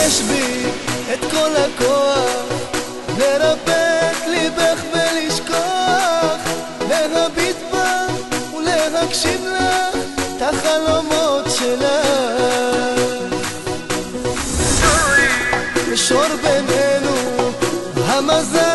יש בי את כל הכוח לרפא את ליבך ולשכוח, להביט בה ולהקשיב לך את החלומות שלך. לשור בינינו המזל